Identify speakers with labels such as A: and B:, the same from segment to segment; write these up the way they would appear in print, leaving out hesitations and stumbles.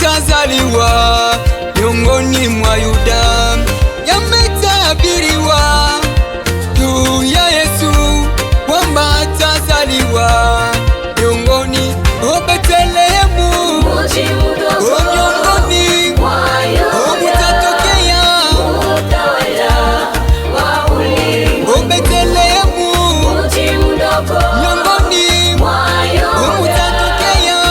A: atazaliwa miongoni mwa Yuda. Yametabiriwa juu ya Yesu kwamba atazaliwa miongoni mwa Betlehemu, miongoni mutatokea o Betlehemu, miongoni mutatokea.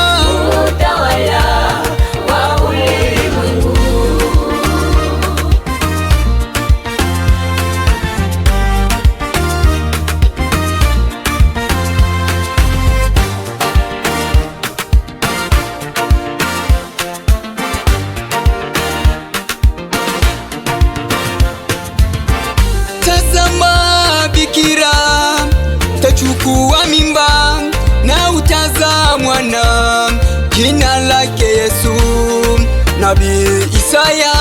A: Tazama, bikira tachukua mimba na utazaa mwana, jina lake Yesu. Nabii Isaya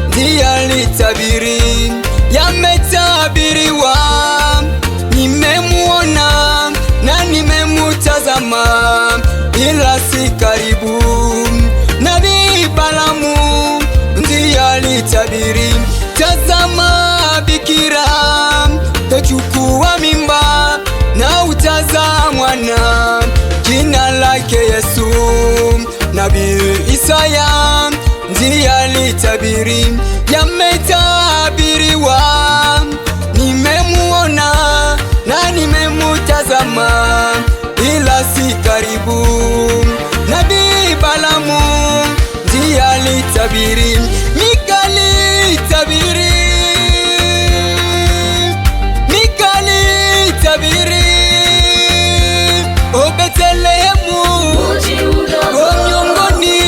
A: ndiye alitabiri, yametabiriwa. Nimemuona na nimemutazama, ila si karibu. Nabii Balamu ndiye alitabiri, tazama, bikira tachukua mimba na utazaa mwana, jina lake Yesu. Nabii Isaya ndiye alitabiri, yametabiriwa. Nimemuona na nimemutazama, ila si karibu. Nabii Balamu ndiye alitabiri, Mika alitabiri, o Betlehemu, o miongoni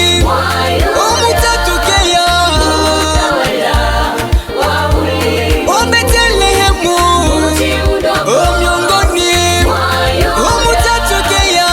A: mutatokea o Betlehemu, o miongoni mutatokea.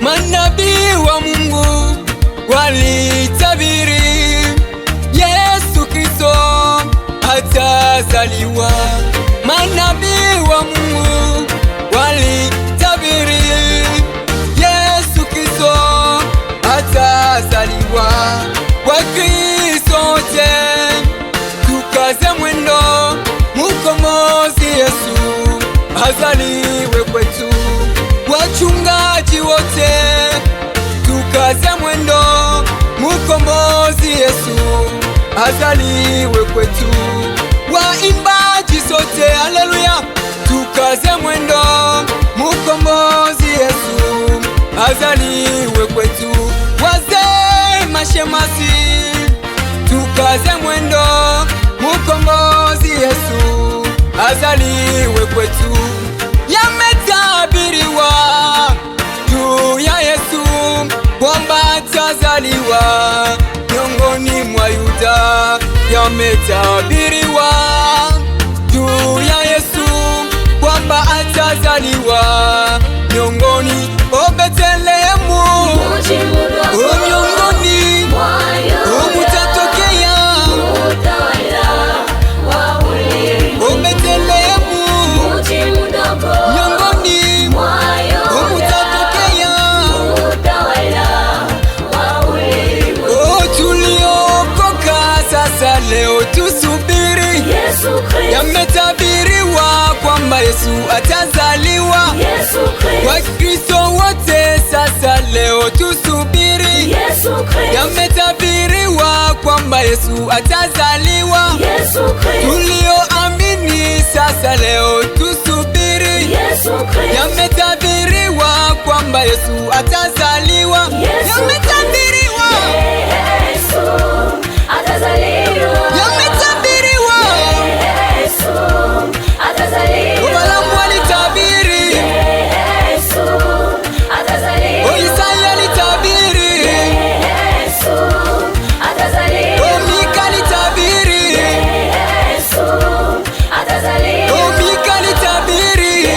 A: Manabii wa Mungu walitabiri Yesu Kristo atazaliwa. Manabii wa Mungu walitabiri Yesu Kristo atazaliwa. Kwa Kristo wote tukaze mwendo, Mkombozi Yesu azaliwe kwetu. Wachungaji wote tukaze mwendo, Mkombozi Yesu azaliwe kwetu. Waimbaji sote, haleluya, tukaze mwendo, Mkombozi Yesu azaliwe kwetu. Wazee mashemasi, tukaze mwendo, Mkombozi Yesu azaliwe kwetu. Yametabiriwa juu ya Yesu kwamba atazaliwa miongoni mwa Yuda. Yametabiriwa juu ya Yesu kwamba atazaliwa miongoni o Betlehemu, o miongoni mutatokea o Betlehemu, miongoni mutatokea. O tuliokoka sasa leo tusubiri, yametabiriwa kwamba Yesu atazaliwa. Kwa Kristo wote sasa leo tusubiri, yametabiriwa kwamba Yesu atazaliwa. Tulioamini sasa leo tusubiri, yametabiriwa kwamba Yesu atazaliwa. Yametabiriwa, yametabiriwa. Balamu alitabiri, o Isaya alitabiri, o Mika alitabiri, o Mika alitabiri.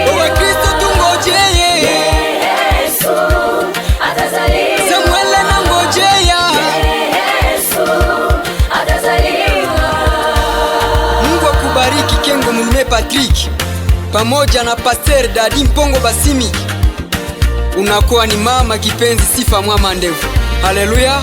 A: O Kristo tungoje Patrick pamoja na Pastor Dadi Mpongo Basimi. Unakuwa ni mama kipenzi Sifa Mwama Ndevu. Haleluya.